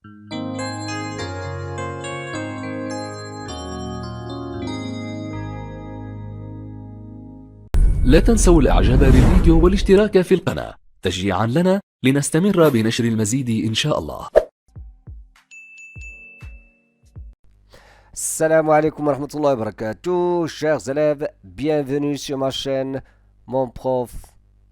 لا تنسوا الإعجاب بالفيديو والاشتراك في القناة تشجيعا لنا لنستمر بنشر المزيد إن شاء الله. Salam alaikum wa rahmatullahi wa barakatuh, chers élèves, bienvenue sur ma chaîne Mon Prof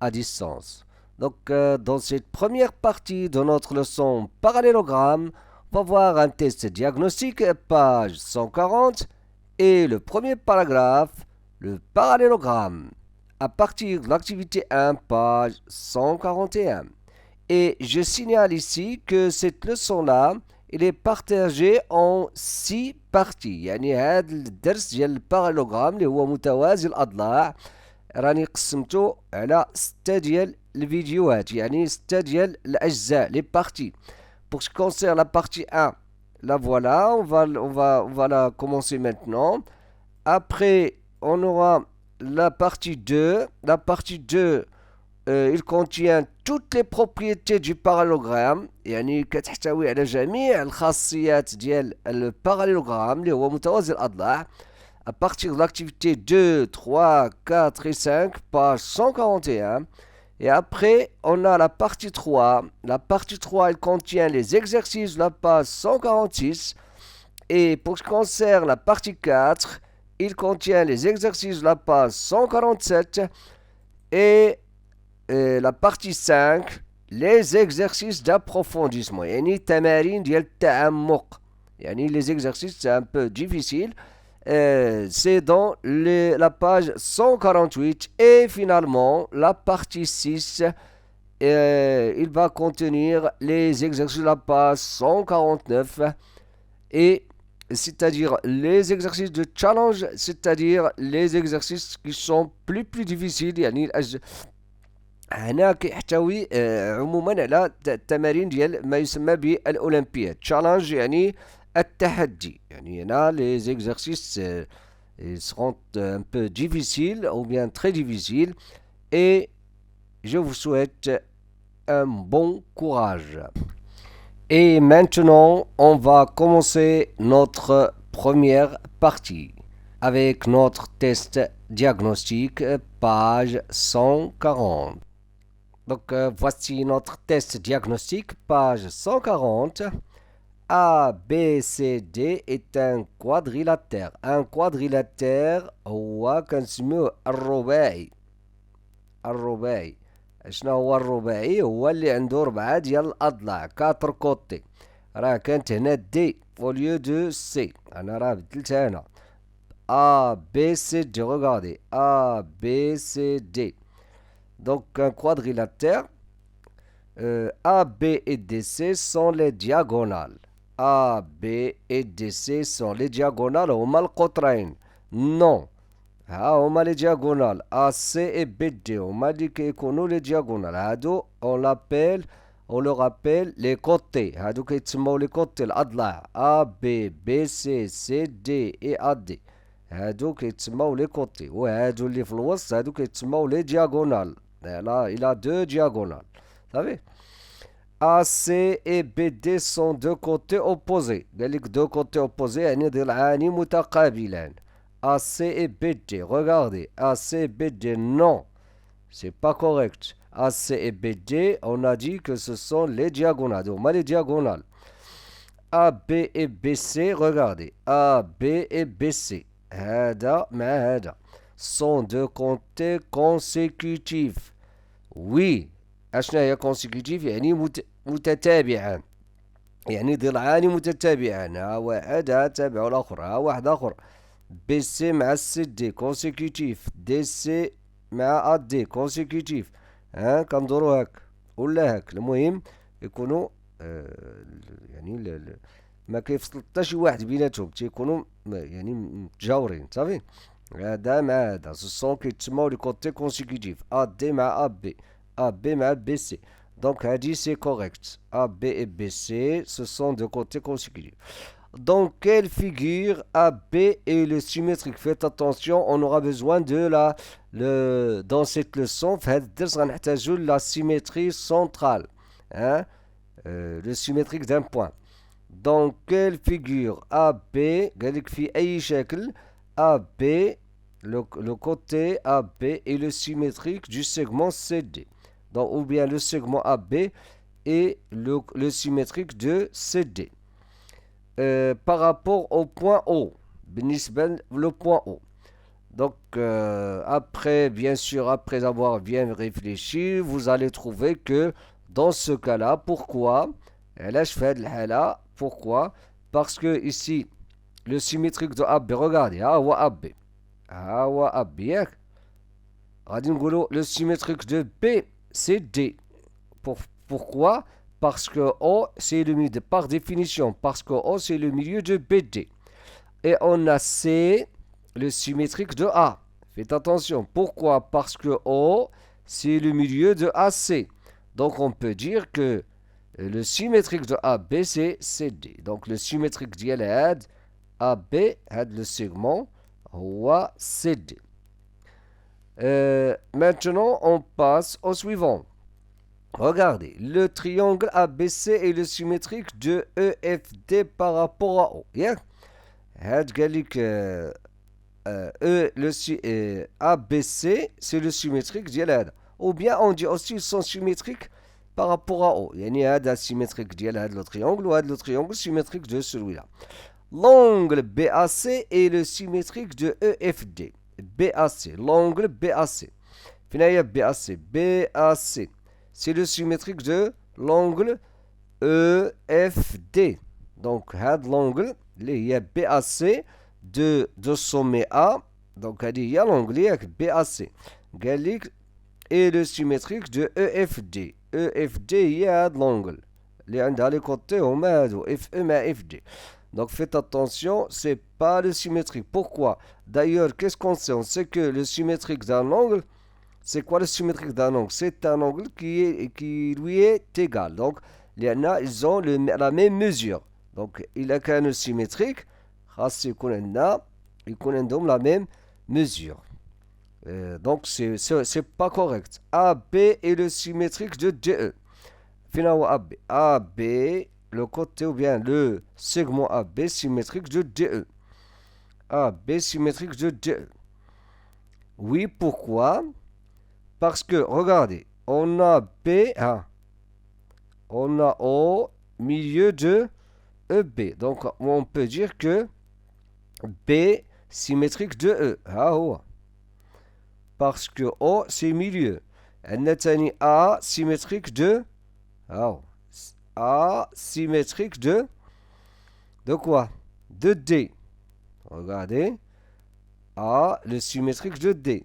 à distance. Donc, dans cette première partie de notre leçon parallélogramme, on va voir un test diagnostique, page 140, et le premier paragraphe, le parallélogramme, à partir de l'activité 1, page 141. Et je signale ici que cette leçon-là, il est partagé en 6 parties. يعني هذا الدرس ديال البارالوغرام اللي هو متوازي الأضلاع راني قسمته على 6 ديال الفيديوهات، يعني 6 ديال الأجزاء les parties. Pour ce qui concerne la partie 1, la voilà, on va la commencer maintenant. Après, on aura la partie 2. La partie 2, il contient toutes les propriétés du parallélogramme، يعني كتحتوي على جميع الخاصيات ديال الباراليلوغرام اللي هو متوازي الأضلاع. À partir de l'activité 2, 3, 4 et 5, page 141. Et après, on a la partie 3. La partie 3, elle contient les exercices de la page 146. Et pour ce qui concerne la partie 4, il contient les exercices de la page 147. Et la partie 5, les exercices d'approfondissement. يعني تمارين ديال التعمق. يعني les exercices c'est un peu difficile. C'est dans la page 148. Et finalement, la partie 6, il va contenir les exercices de la page 149. Et c'est-à-dire les exercices de challenge, c'est-à-dire les exercices qui sont plus difficiles. يعني هنا كيحتوي عموما على التمارين ديال ما يسمى بالأولمبياد. تشالنج يعني التحدي. يعني هنا les exercices seront un peu difficiles ou bien très difficiles. Et je vous souhaite un bon courage. Et maintenant, on va commencer notre première partie avec notre test diagnostique, page 140. Donc, voici notre test diagnostique, page 140. A, B, C, D est un quadrilatère. Un quadrilatère هو كنسميوه الرباعي. الرباعي. شنو هو الرباعي؟ هو اللي عنده 4 ديال الأضلاع، 4 كوتي. راه كانت هنا دي فوليو دو سي، أنا راه بدلتها هنا. A, B, C, D, regardez. A, B, C, D. Donc, un quadrilatère. A, B et DC sont les diagonales. A, B et DC sont les diagonales. هما القطرين. Non. ها هما les diagonales. AC et BD هما اللي كيكونوا les diagonales. هادو on leur appelle les côtés. هادو كيتسموا les côtés الأضلاع. A, B, B, C, C, D et AD. هادو كيتسموا لي كوتي، وهادو اللي في الوسط هادو كيتسموا لي دياغونال. il a 2 diagonales. صافي. AC et BD sont 2 côtés opposés. قال لك 2 côtés opposés يعني ضلعان متقابلان. AC et BD, regardez. AC et BD, non, c'est pas correct. AC et BD, on a dit que ce sont les diagonales. Donc, les diagonales. AB et BC, regardez. AB et BC. هذا مع هذا sont 2 côtés consécutifs. Oui. اشنا هي consécutif يعني متتابعان، يعني ضلعان متتابعان. ها واحد ها تابع الاخر، ها واحد اخر. بي سي مع سي دي كونسيكوتيف، دي سي مع دي كونسيكوتيف. ها كندورو هاك ولا هاك، المهم يكونوا يعني ما كيفصل حتى شي واحد بيناتهم، تيكونوا يعني متجاورين. صافي. هذا مع هذا سون كيتسموا لي كوتي كونسيكوتيف. ا دي مع ا بي، ا بي مع بي سي. دونك هادي سي كوريكت. ا بي et بي سي ce sont deux côtés consécutifs. Dans quelle figure AB est le symétrique? Faites attention, on aura besoin de dans cette leçon, la symétrie centrale, hein? Le symétrique d'un point. dans quelle figure AB قال لك في أي شكل AB le côté AB est le symétrique du segment CD. Donc, ou bien le segment AB est le symétrique de CD. Par rapport au point O, le point O. Donc, après, bien sûr, après avoir bien réfléchi, vous allez trouver que dans ce cas-là, pourquoi pourquoi? Parce que ici, le symétrique de AB, regardez, AB. AB, le symétrique de B, c'est D. Pourquoi? Parce que O, c'est le milieu, par définition, parce que O, c'est le milieu de BD. Et on a C, le symétrique de A. Faites attention. Pourquoi? Parce que O, c'est le milieu de AC. Donc, on peut dire que le symétrique de AB, c'est CD. Donc, le symétrique d'ILAD, AB, le segment, ou CD. Maintenant, on passe au suivant. Regardez, le triangle ABC est le symétrique de EFD par rapport à O. Yeah? ABC, c'est le symétrique ديال ou bien on dit aussi ils sont symétriques par rapport à O. يعني هذا symétrique ديال هذا le triangle ou le triangle symétrique de celui-là. L'angle BAC est le symétrique de EFD. BAC, l'angle BAC. فين BAC? BAC, c'est le symétrique de l'angle EFD. Donc, l'angle, il y a BAC de sommet A. Donc, il y a l'angle BAC. Et le symétrique de EFD. EFD, il y a l'angle. Les côtés, on a FE mais FD. Donc, faites attention, c'est pas le symétrique. Pourquoi? D'ailleurs, qu'est-ce qu'on sait? On sait que le symétrique d'un angle, c'est quoi le symétrique d'un angle? C'est un angle qui lui est égal. Donc, ils ont la même mesure. Donc, il a qu'un symétrique, ils ont la même mesure. Donc, c'est pas correct. AB est le symétrique de DE. Finalement, AB. AB, le côté ou bien le segment AB symétrique de DE. AB symétrique de DE. Oui, pourquoi? Parce que, regardez, on a B, on a O, milieu de EB. Donc, on peut dire que B symétrique de E. Parce que O, c'est milieu. A symétrique de A symétrique de quoi? De D. Regardez. A, le symétrique de D.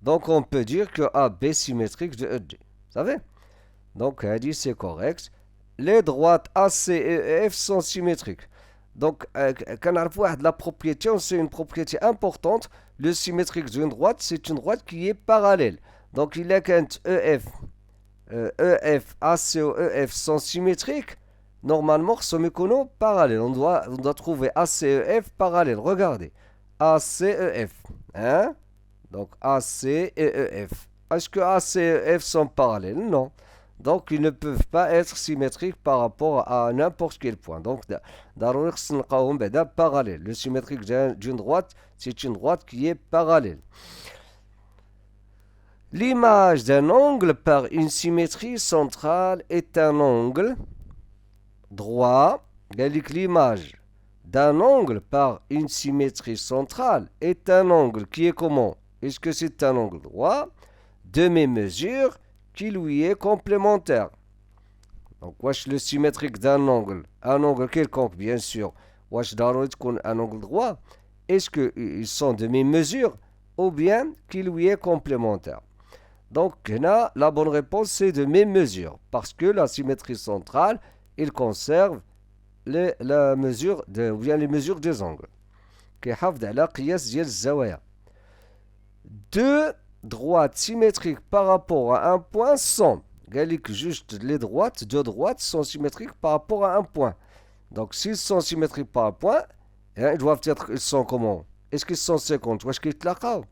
Donc, on peut dire que AB symétrique de ED. Vous savez? Donc, dit c'est correct. Les droites AC et EF sont symétriques. Donc, quand on a la propriété, c'est une propriété importante. Le symétrique d'une droite, c'est une droite qui est parallèle. Donc, il est quand EF, AC et EF sont symétriques. Normalement, ce mécono parallèle. On doit trouver AC et EF parallèle. Regardez. AC et EF. Hein? Donc, AC et EF. Est-ce que AC et EF sont parallèles? Non. Donc, ils ne peuvent pas être symétriques par rapport à n'importe quel point. Donc, parallèle. Le symétrique d'une droite, c'est une droite qui est parallèle. L'image d'un angle par une symétrie centrale est un angle droit. L'image d'un angle par une symétrie centrale est un angle qui est comment? Est-ce que c'est un angle droit de mes mesures qui lui est complémentaire? Donc, wesh le symétrique d'un angle, un angle quelconque, bien sûr, wesh un angle droit, est-ce qu'ils sont de mes mesures ou bien qui lui est complémentaire? Donc, là, la bonne réponse, c'est de mes mesures, parce que la symétrie centrale, il conserve la mesure ou bien les mesures des angles. كيحافظ على قياس ديال الزوايا. Deux droites symétriques par rapport à un point sont, juste les droites, deux droites sont symétriques par rapport à un point. Donc, s'ils sont symétriques par un point, ils doivent être, ils sont comment? Est-ce qu'ils sont 50? Ou est-ce qu'ils sont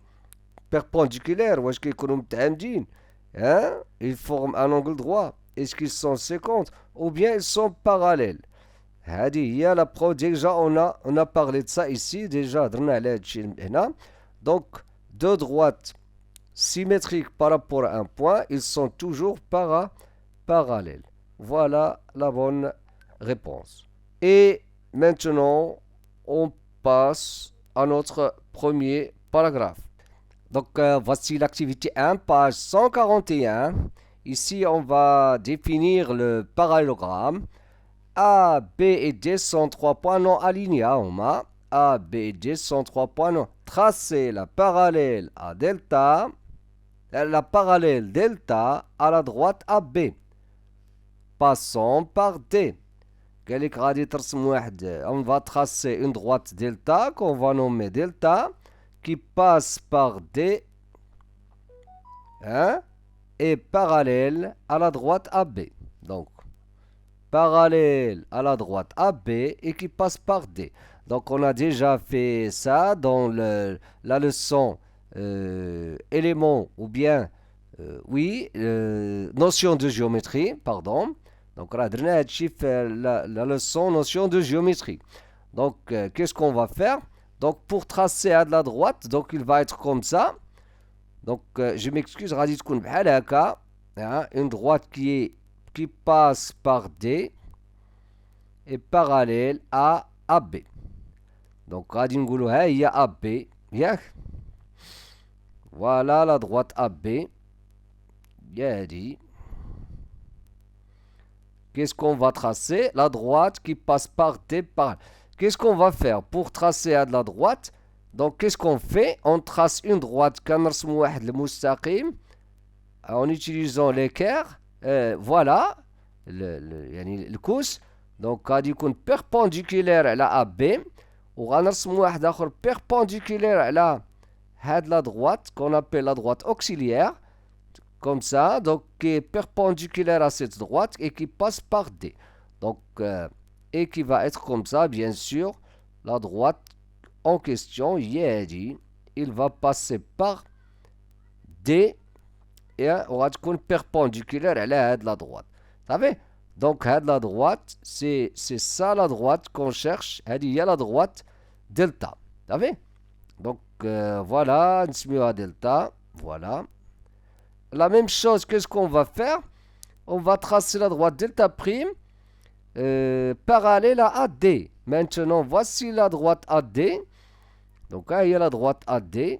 perpendiculaires? Ou est-ce qu'ils sont متعامدين? Ils forment un angle droit. Est-ce qu'ils sont 50? Ou bien ils sont parallèles? Déjà on a parlé de ça ici, déjà donc deux droites symétriques par rapport à un point, ils sont toujours parallèles. Voilà la bonne réponse. Et maintenant, on passe à notre premier paragraphe. Donc voici l'activité 1, page 141. Ici, on va définir le parallélogramme. A, B et D sont 3 points non alignés à Oma. A, B et D sont 3 points non. Tracez la parallèle à delta, la parallèle delta à la droite AB. Passons par D. On va tracer une droite delta qu'on va nommer delta qui passe par D et parallèle à la droite AB. Donc, parallèle à la droite AB et qui passe par D. Donc, on a déjà fait ça dans la leçon éléments ou bien, notion de géométrie, pardon. Donc, on a la leçon notion de géométrie. Donc, qu'est-ce qu'on va faire? Donc, pour tracer à de la droite, donc il va être comme ça. Donc, je m'excuse, une droite qui passe par D et parallèle à AB. Donc, il y a AB. Voilà la droite AB. Qu'est-ce qu'on va tracer? La droite qui passe par D. Qu'est-ce qu'on va faire pour tracer à de la droite? Donc, qu'est-ce qu'on fait? On trace une droite en utilisant l'équerre. Voilà le cous. Donc, il y perpendiculaire à la AB. Ou perpendiculaire à la droite qu'on appelle la droite auxiliaire. Comme ça, donc qui est perpendiculaire à cette droite et qui passe par D. Donc, et qui va être comme ça, bien sûr, la droite en question, il va passer par D et on va être perpendiculaire à la droite. Vous savez? Donc, la droite, c'est ça la droite qu'on cherche. Il y a la droite delta. Vous savez? Donc, voilà, delta. Voilà. La même chose, qu'est-ce qu'on va faire? On va tracer la droite delta prime parallèle à AD. Maintenant, voici la droite AD. Donc, il y a la droite AD.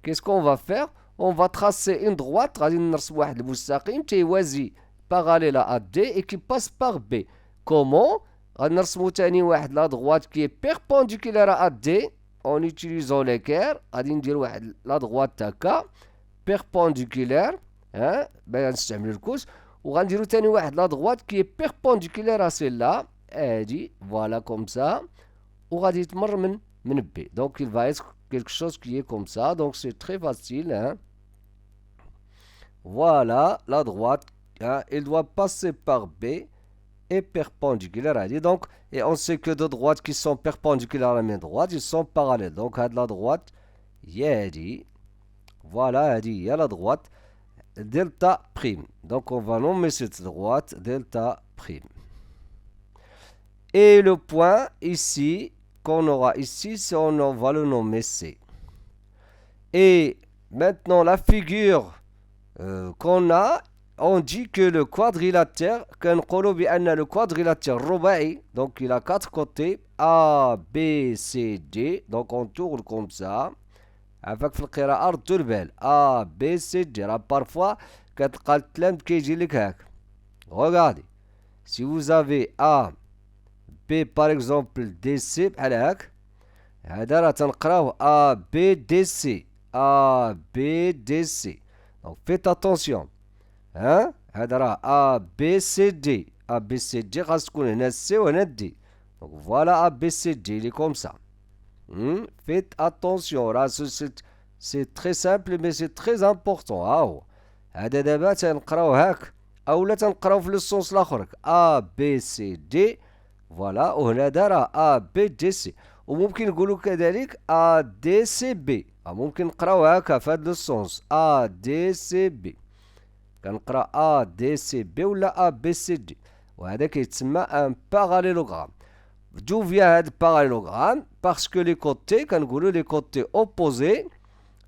Qu'est-ce qu'on va faire? On va tracer une droite parallèle à AD et qui passe par B. Comment? La droite qui est perpendiculaire à AD en utilisant l'équerre, la droite K perpendiculaire, نستعمل الكوس وغنديرو ثاني واحد la droite qui est perpendiculaire à celle-là, voilà comme ça, وغادي يتمر من B. Donc il va être quelque chose qui est comme ça, donc c'est très facile. Voilà la droite, elle doit passer par B et perpendiculaire à D. Donc, et on sait que deux droites qui sont perpendiculaires à la même droite, ils sont parallèles. Donc, à la droite, voilà, il y a la droite delta prime. Donc, on va nommer cette droite delta prime. Et le point ici, qu'on aura ici, on va le nommer C. Et maintenant, la figure qu'on a, on dit que le quadrilatère, le quadrilatère ruba'i, donc il a 4 côtés, A, B, C, D, donc on tourne comme ça, avec le qira'a turbel, A, B, C, D. Parfois, regardez, si vous avez A, B par exemple, D, C, A, B, D, C, A, B, D, C. Donc faites attention. A, B, C, D. A, B, C, D, C ou D. Donc voilà A, B, C, D, il est comme ça. Faites attention. C'est très simple, mais c'est très important. هذا دابا تنقراو هاك اولا تنقراو في السونس الاخر A, B, C, D. فوالا وهنا دار A, B, D, C. وممكن نقولوا كذلك A, D, C, B. ممكن نقراو هكا في هذا السونس A, D, C, B. كنقرا A, D, C, B ولا A, B, C, D. وهذا كيتسمى un parallélogramme. D'où vient le parallélogramme? Parce que les côtés, كنقولوا les côtés opposés,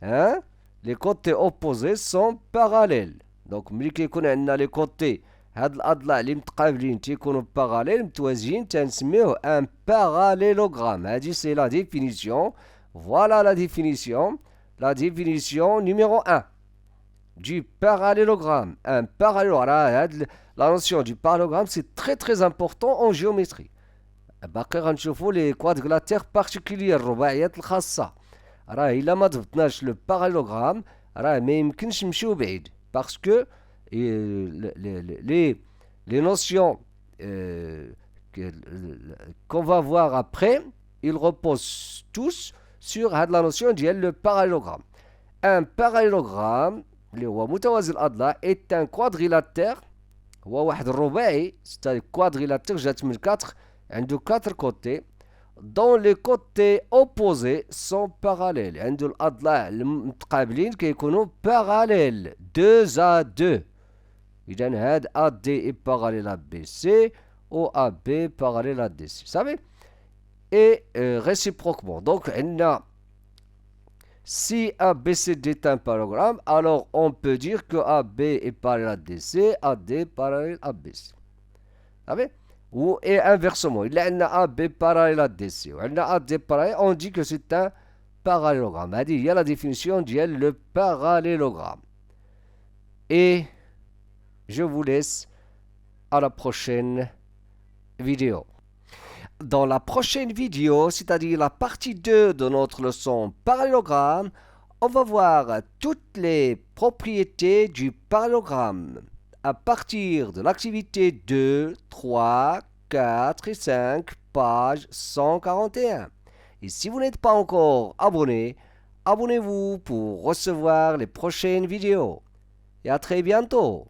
hein, les côtés opposés sont parallèles. Donc ملي كيكون عندنا les côtés هاد الأضلاع اللي متقابلين تيكونوا parallèles متوازيين تنسميوه un parallélogramme. هادي c'est la définition. Voilà la définition. La définition numéro 1 du parallélogramme. Un parallélogramme, la notion du parallélogramme, c'est très très important en géométrie. باقي غنشوفوا لي كوادغلاتير بارتيكولير الرباعيات الخاصة. راه إلا ما ضبطناش لو باراليلوغرام راه ما يمكنش نمشيو بعيد. Parce que les notions qu'on va voir après, ils reposent tous sur la notion ديال le parallélogramme. Un parallélogramme اللي هو متوازي الأضلاع est un quadrilatère. هو واحد الرباعي c'est-à-dire quadrilatère جات من 4 عنده 4 côtés dont les côtés opposés sont parallèles. عنده الأضلاع المتقابلين كيكونوا parallèles 2 à 2. إذا هاد AD est parallèle à BC ou AB parallèle à DC. Vous savez? Et réciproquement. Donc عندنا si ABCD est un parallélogramme, alors on peut dire que AB est parallèle à DC, AD parallèle à BC. Vous savez? Et inversement, il y a AB parallèle à DC, il y a AD parallèle, on dit que c'est un parallélogramme. Il y a la définition du le parallélogramme. Et je vous laisse à la prochaine vidéo. Dans la prochaine vidéo, c'est-à-dire la partie 2 de notre leçon parallélogramme, on va voir toutes les propriétés du parallélogramme à partir de l'activité 2, 3, 4 et 5, page 141. Et si vous n'êtes pas encore abonné, abonnez-vous pour recevoir les prochaines vidéos. Et à très bientôt.